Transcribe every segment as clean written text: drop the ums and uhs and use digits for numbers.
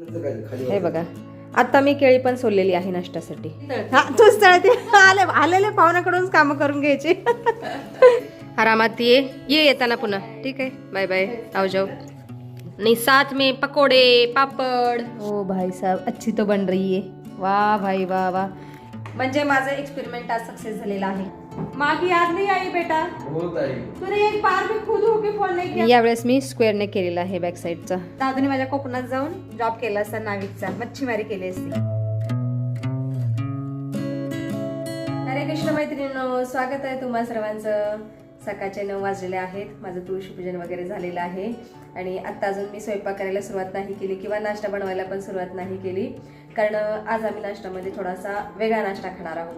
हे बघा, आता मी केळी पण सोललेली आहे नाश्त्यासाठी. हा तूच तळते. आलेले पाहुण्याकडूनच काम करून घ्यायचे. आरामात ये येताना पुन्हा. ठीक आहे, बाय बाय, आओ जाओ. नहीं साथ में पकोड़े पापड़. ओ भाई साहब, अच्छी तो बन रही है. वाह भाई वाह वाह. म्हणजे माझं एक्सपेरिमेंट आज सक्सेस झालेला आहे. मागी याद नहीं आई बेटा, तूने एक बार भी खुद होके फोन नहीं किया. यावेळेस मी स्क्वेअरने केलेला आहे बॅक साईडचा. दादूने माझ्या कोकणात जाऊन जॉब केला असता, नाविकचा मच्छीमारी केली असती. हरे कृष्ण मैत्रिणींनो, स्वागत आहे तुम्हा सर्वांचं. सकाळचे 9 वाजलेले आहेत. माझं तुळशीपूजन वगैरे झालेलं आहे आणि आत्ता अजून मी स्वयंपाक करायला सुरुवात नाही केली किंवा नाश्ता बनवायला पण सुरुवात नाही केली, कारण आज आम्ही नाश्त्यामध्ये थोडासा वेगळा नाश्ता खाणार आहोत.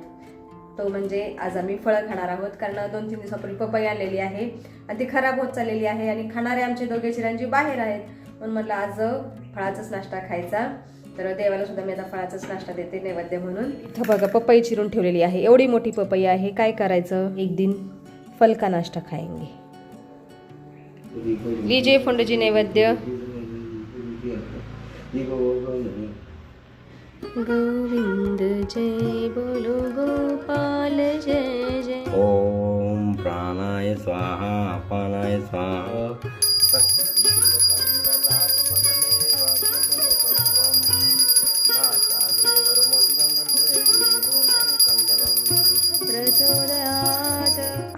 तो म्हणजे आज आम्ही फळं खाणार आहोत, कारण 2-3 दिवसापूर्वी पपई आणलेली आहे आणि ती खराब होत चाललेली आहे आणि खाणारे आमचे दोघे चिरंजी बाहेर आहेत, म्हणून म्हटलं आज फळाचाच नाश्ता खायचा. तर देवाला सुद्धा मी आता फळाचाच नाश्ता देते नैवेद्य म्हणून. इथं बघा पपई चिरून ठेवलेली आहे. एवढी मोठी पपई आहे. काय करायचं, एक दिन फल का नाश्ता खाएंगे. लीजिए फुंडजी नैवेद्य. गोविंद जय बोलो गोपाल जय जय. ओम प्राणाय स्वाहा अपानाय स्वाहा.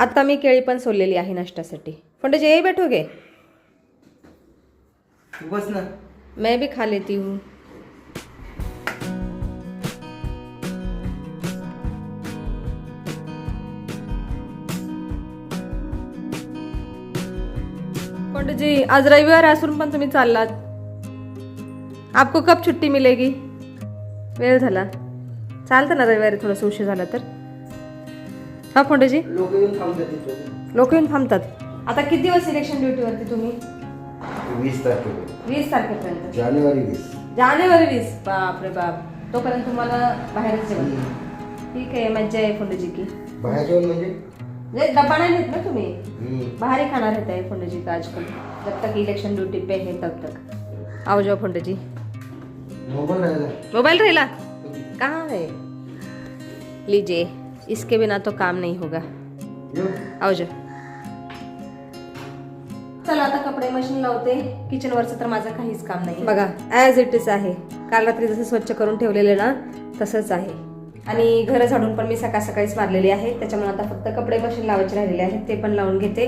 आता मी केळी पण सोललेली आहे नाश्त्यासाठी. फुंडजी यही बैठोगे? बस ना, मैं भी खा लेती हूँ. जी आज रविवार असून पण तुम्ही चाललात. आपको कब छुट्टी मिलेगी? वेळ झाला. चालतं ना रविवारी थोडंसं उशीर झाला तर. हा फोंडेजी, लोक येऊन थांबतात. आता किती दिवस इलेक्शन ड्युटीवरती तुम्ही? 20 तारखेपर्यंत. 20 तारखेपर्यंत. जानेवारी 20. जानेवारी 20. बाप रे बाप, तोपर्यंत तुम्हाला बाहेरच जेवण. ठीक आहे, मज्जा आहे फोंडेजी की. बाहेर जेवण म्हणजे डब्बा नहीं लेते ना तुम्ही, बाहर ही खाना रहता है फोंडे जी का आजकल, जब तक इलेक्शन ड्यूटी पे है तब तक. आओ जाओ फोंडे जी. मोबाइल रहेला कहाँ है? लीजिए, इसके बिना तो काम नहीं होगा. आओ जाओ. चला आता कपडे मशीन लावते. किचन वरचं तर माझं काहीच काम नाही बघा, ॲज इट इज आहे. काल रात्री जसं स्वच्छ करून ठेवलेले ना तसंच आहे. आणि घर झाडून पण मी सकाळ सकाळीच मारलेली आहे. त्याच्यामुळे आता फक्त कपडे मशीन लावायचे राहिलेले आहेत, ते पण लावून घेते.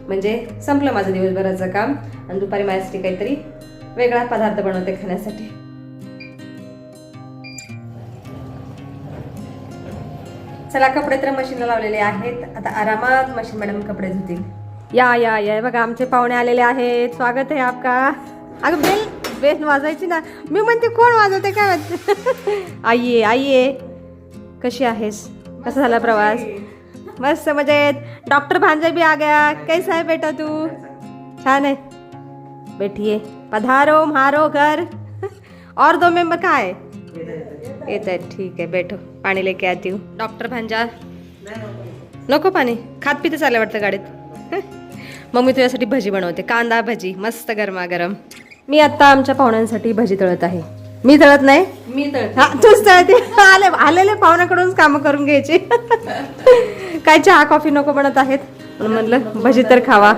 म्हणजे संपलं माझं दिवसभराचं काम आणि दुपारी माझ्यासाठी काहीतरी वेगळा पदार्थ बनवते खाण्यासाठी. चला, कपडे तर मशीनला लावलेले आहेत. आता आरामात मशीन मॅडम कपडे धुतील. या या या बघा, आमचे पाहुणे आलेले आहेत. स्वागत आहे आपका. अगं बेल बेल वाजवायची ना. मी म्हणते कोण वाजवते काय म्हणते. आइये आइये. कशी आहेस? कसा झाला प्रवास? मस्त मजेत. डॉक्टर भांजा भी आ गया. कैसा है बेटा तू? छान है. बैठिए, पधारो म्हारो घर. और 2 मेंबर कहाँ है? येत आहेत. ठीक आहे, बैठो. पाणी लेके आती हूँ. डॉक्टर भांजा नको पाणी? खात पिते चालले वाटतं गाडीत. मम्मी तुझ्यासाठी भजी बनवते, कांदा भजी मस्त गरमागरम. मी आत्ता आमच्या पाहुण्यांसाठी भजी तळत आहे. मी तळत नाही, मी तळत. हा तूच तळते. आलेले पाहुण्याकडूनच काम करून घ्यायचे. काय चहा कॉफी नको बनत आहेत, म्हणून म्हणलं भजी तर खावा.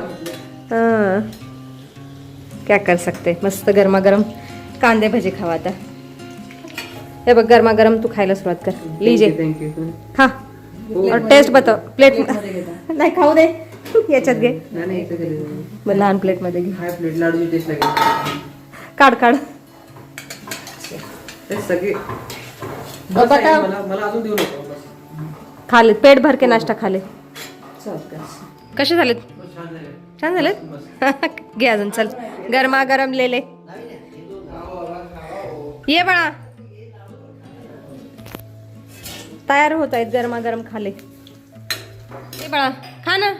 क्या कर सकते. मस्त गरमागरम कांदे भजी खावा आता. हे बघ गरमागरम, तू खायला सुरुवात कर. लीजिए खा और टेस्ट बताओ. प्लेट नाही खाऊ दे, याच्यात घे. मग लहान प्लेट मध्ये घे. काढ काढ. खाले पेट भर के नाश्ता खाले. कसे झालेत? छान झालेत. घे अजून. चल गरमागरम ले. ये बाळा, तयार होत आहेत गरमागरम. खाले ये बाळा, खा ना.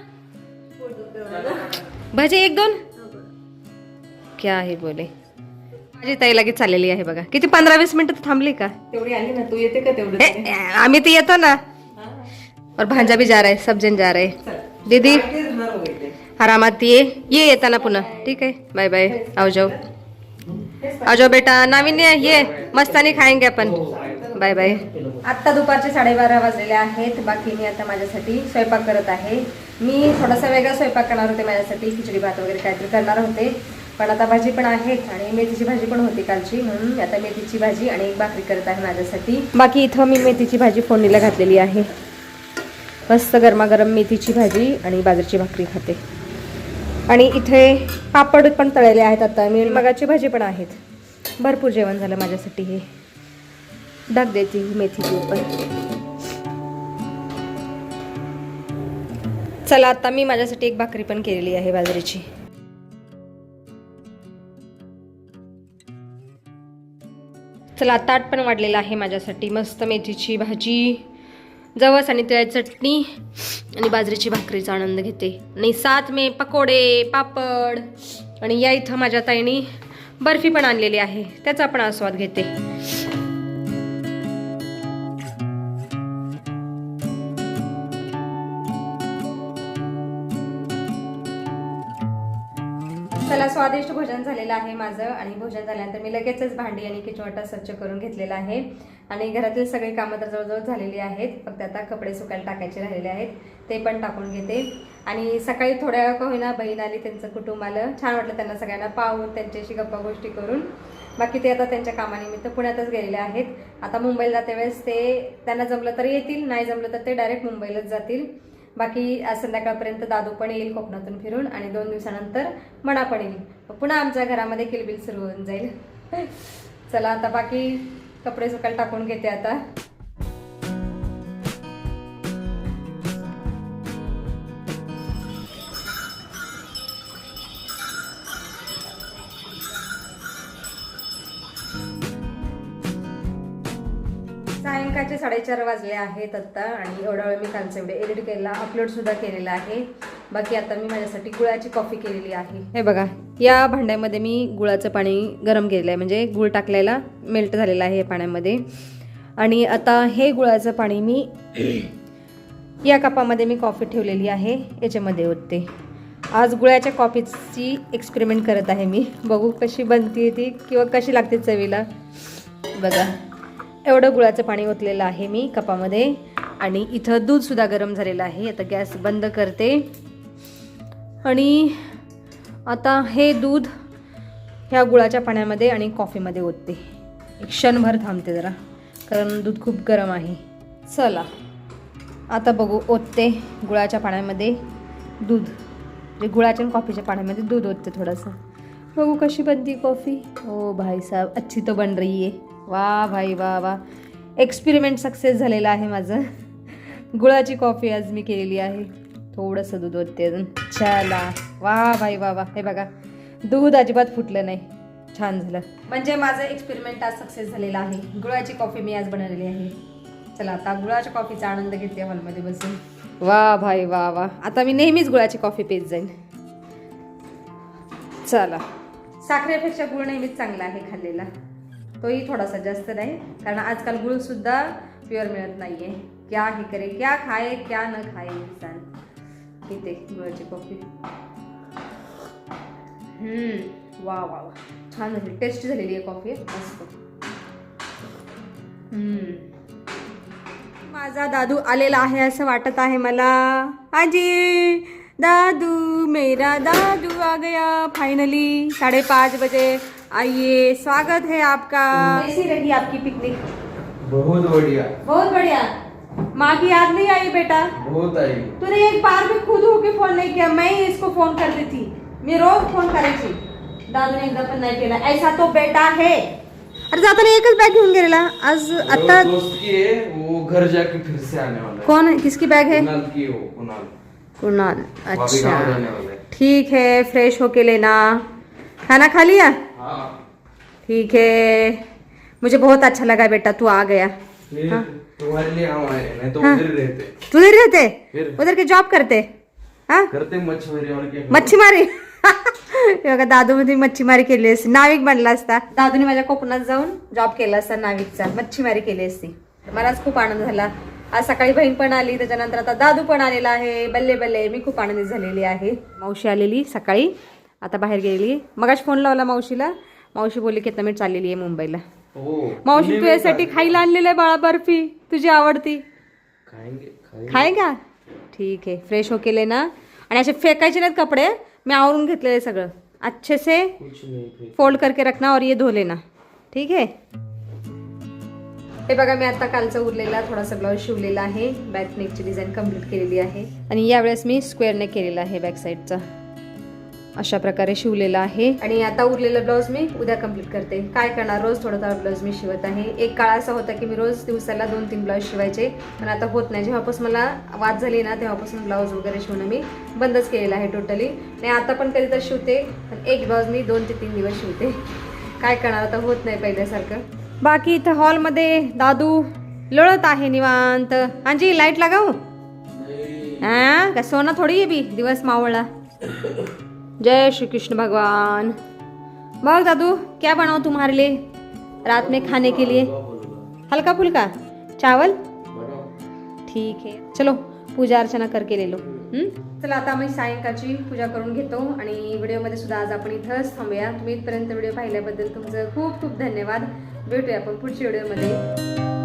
भजी 1-2. क्या आहे बोले. माझी ताई लगेच चाललेली आहे बघा. किती 15-20 मिनिटं थांबली का? तेवढी आली ना. तू येते का तेवढं? आम्ही तर येतो ना. और भांजा भी जा रहा है, सब जन जा रहे. दीदी आरामात ये येताना पुन्हा. ठीक आहे, बाय बाय, आओ जाओ. आजो बेटा नाविन्य ये मस्तानी खाएंगे आपण. Bye bye. आत्ता दुपारचे 12:30 वाजलेले आहेत. बाकी मी आता माझ्यासाठी स्वयंपाक करत आहे. मी थोडासा वेगळा स्वयंपाक करणार होते माझ्यासाठी, खिचडी भात वगैरे काहीतरी करणार होते, पण आता भाजी पण आहे आणि मेथीची भाजी पण होती कालची, म्हणून आता मेथीची भाजी आणि एक भाकरी करत आहे माझ्यासाठी. बाकी इथं मी मेथीची भाजी फोडणीला घातलेली आहे. मस्त गरमागरम मेथीची भाजी आणि बाजरीची भाकरी खाते. आणि इथे पापड पण तळलेले आहेत आता मी, मगाची भाजी पण आहेत. भरपूर जेवण झालं माझ्यासाठी. हे ढक देती मेथीची ऊपर. चला आता मी माझ्यासाठी एक भाकरी पण केलेली आहे बाजरीची. चला ताट पण वाढलेलं आहे माझ्यासाठी. मस्त मेथीची भाजी, जवस आणि तिळाची चटणी आणि बाजरीची भाकरीचा आनंद घेते. आणि साथ में पकोडे, पापड आणि या इथं माझ्या ताईनी बर्फी पण आणलेली आहे, त्याचा पण आस्वाद घेते. चला स्वादिष्ट भोजन झालेलं आहे माझं. आणि भोजन झाल्यानंतर मी लगेचच भांडी आणि किचनवाटा स्वच्छ करून घेतलेला आहे. आणि घरातील सगळी कामं तर जवळजवळ झालेली आहेत. फक्त आता कपडे सुकायला टाकायचे राहिलेले आहेत, ते पण टाकून घेते. आणि सकाळी थोड्या वेळ का होईना बहीण आली, त्यांचं कुटुंब आलं, छान वाटलं त्यांना सगळ्यांना पाहून, त्यांच्याशी गप्पा गोष्टी करून. बाकी ते आता त्यांच्या कामानिमित्त पुण्यातच गेलेले आहेत. आता मुंबईला जाते वेळेस ते त्यांना जमलं तर येतील, नाही जमलं तर ते डायरेक्ट मुंबईलाच जातील. बाकी आज संध्याकाळपर्यंत दादू पण येईल कोकणातून फिरून आणि 2 दिवसानंतर मना पण येईल. पुन्हा आमच्या घरामध्ये किलबिल सुरू होऊन जाईल. चला आता बाकी कपडे सुकायला टाकून घेते आता. सायंकाळचे 4:30 वाजले आहेत आता. आणि एवढा वेळ मी कालचा व्हिडिओ एडिट केला, अपलोड सुद्धा केलेला आहे. बाकी आता मी माझ्यासाठी गुळाची कॉफी केलेली आहे. हे बघा, या भांड्यामध्ये मी गुळाचं पाणी गरम केलेलं आहे, म्हणजे गुळ टाकलेला मेल्ट झालेला आहे पाण्यामध्ये. आणि आता हे गुळाचं पाणी मी या कपामध्ये मी कॉफी ठेवलेली आहे, याच्यामध्ये ओतते. आज गुळाच्या कॉफीची एक्सपेरिमेंट करत आहे मी. बघू कशी बनते ती किंवा कशी लागते चवीला. बघा एवढं गुळाचं पाणी ओतलेलं आहे मी कपामध्ये. आणि इथं दूधसुद्धा गरम झालेलं आहे. आता गॅस बंद करते. आणि आता हे दूध ह्या गुळाच्या पाण्यामध्ये आणि कॉफीमध्ये ओतते. एक क्षणभर थांबते जरा, कारण दूध खूप गरम आहे. चला आता बघू, ओतते गुळाच्या पाण्यामध्ये दूध, म्हणजे गुळाच्या आणि कॉफीच्या पाण्यामध्ये दूध ओतते थोडंसं. बघू कशी बनती कॉफी. ओ भाई साहब अच्छी तो बन रही है. वाह भाई वाह वाह, एक्सपेरिमेंट सक्सेस झालेला आहे माझं. गुळाची कॉफी आज मी केलेली आहे. थोडंसं दूध ओतते अजून. चला वाह भाई वाह वाह. हे बघा दूध अजिबात फुटलं नाही, छान झालं. म्हणजे माझं एक्सपेरिमेंट आज सक्सेस झालेला आहे. गुळाची कॉफी मी आज बनवलेली आहे. चला आता गुळाच्या कॉफीचा आनंद घेते हॉलमध्ये बसून. वाह भाई वाह वाह. आता मी नेहमीच गुळाची कॉफी पीत जाईन. चला, साखरेपेक्षा गुळ नेहमीच चांगला आहे खाल्लेला, तोही थोडासा जास्त नाही, कारण आजकाल गुळ सुद्धा प्युअर मिळत नाहीये. क्या ही करे, क्या खाए क्या न खाए इंसान. पिते गुळाची कॉफी. वा वा वा, छान झाली, टेस्टी झालेली आहे कॉफी, मस्त. माझा दादू आलेला आहे असं वाटत आहे मला. आजी दादू, मेरा दादू आ गया फाइनली. 5:30 बजे आइए, स्वागत है आपका. कैसी रही आपकी पिकनिक? बहुत बढ़िया, बहुत बढ़िया. माँ की याद नहीं आई बेटा? बहुत आई. तूने एक बार भी खुद होके फोन नहीं किया, मैं ही इसको फोन करती थी. मी रोज फोन करायची, दादूने एकदा पण नाही केला. ऐसा तो बेटा है. अरे जाताना एकच बॅग घेऊन गेलेला. आज आता दोस्त की है, वो घर जाके फिर से आने वाला है. कौन है, किसकी बैग है? कुणाल की हो, कुणाल. कुणाल. भाभी गाँव अच्छा जाने वाला है. ठीक है, फ्रेश होके लेना. खाना खा लिया? हाँ. ठीक है, मुझे बहुत अच्छा लगा बेटा तू आ गया. फिर तुम्हारे लिए हम आए, नहीं तो हाँ. उधर ही रहते. तू इधर रहते, फिर उधर के जॉब करते? हाँ, करते मच्छी और क्या. मच्छीमारी. बघा दादू मध्ये मच्छीमारी केली असती, नाविक बनला असता. दादूने माझ्या कोकणात जाऊन जॉब केला असता नाविकचा, मच्छीमारी केली असती. मलाच खूप आनंद झाला. आज सकाळी बहीण पण आली, त्याच्यानंतर आता दादू पण आलेला आहे. बल्ले बल्ले, मी खूप आनंदित झालेली आहे. मावशी आलेली सकाळी, आता बाहेर गेलेली. मगाच फोन लावला मावशीला, मावशी बोलली की आता मी चाललेली आहे मुंबईला. हो मावशी पुणे तुझ्यासाठी में खायला आणलेलं आहे बाळा बर्फी, तुझी आवडती. खाएंगे खाएगा? ठीक आहे. फ्रेश हो केले ना, आणि असे फेकायचे नाहीत कपडे, मी आवरून घेतलेले सगळं. अच्छे से कुछ नहीं फिर फोल्ड करके रखना और ये धो लेना, ठीक आहे. हे बघा, मी आता कालचा उरलेला थोडासा ब्लाऊज शिवलेला आहे. बॅक नेकची डिझाईन कम्प्लीट केलेली आहे आणि यावेळेस मी स्क्वेअर नेक केलेला आहे. बॅक साईडचा अशा प्रकारे शिवलेला आहे. आणि आता उरलेला ब्लाऊज मी उद्या कम्प्लीट करते. काय करणार, रोज थोडा थोडा ब्लाऊज मी शिवत आहे. एक काळ असा होता की मी रोज दिवसाला 2-3 ब्लाऊज शिवायचे, पण आता होत नाही. जेव्हापासून मला वाद झाली ना, तेव्हापासून ब्लाऊज वगैरे शिवणं मी बंदच केलेलं आहे टोटली. आणि आता पण कधी तर शिवते, पण एक ब्लाऊज मी 2 ते 3 दिवस शिवते. काय करणार, आता होत नाही पहिल्यासारखं. बाकी इथं हॉलमध्ये दादू लोळत आहे निवांत. हांजी लाईट लगाऊ? हा का सोना थोड़ी है भी, दिवस मावळा. जय श्री कृष्ण भगवान. बघ दादू, क्या बनाओ तुम्हारे लिए रात में खाने के लिए? हल्का फुल्का चावल, ठीक है. चलो पूजा अर्चना करके ले लो. चला आता आम्ही सायंकाळची पूजा करून घेतो आणि व्हिडिओमध्ये सुद्धा आज आपण इथंच थांबूया. तुम्ही इथपर्यंत व्हिडिओ पाहिल्याबद्दल तुमचं खूप खूप धन्यवाद. भेटूया आपण पुढच्या व्हिडिओमध्ये.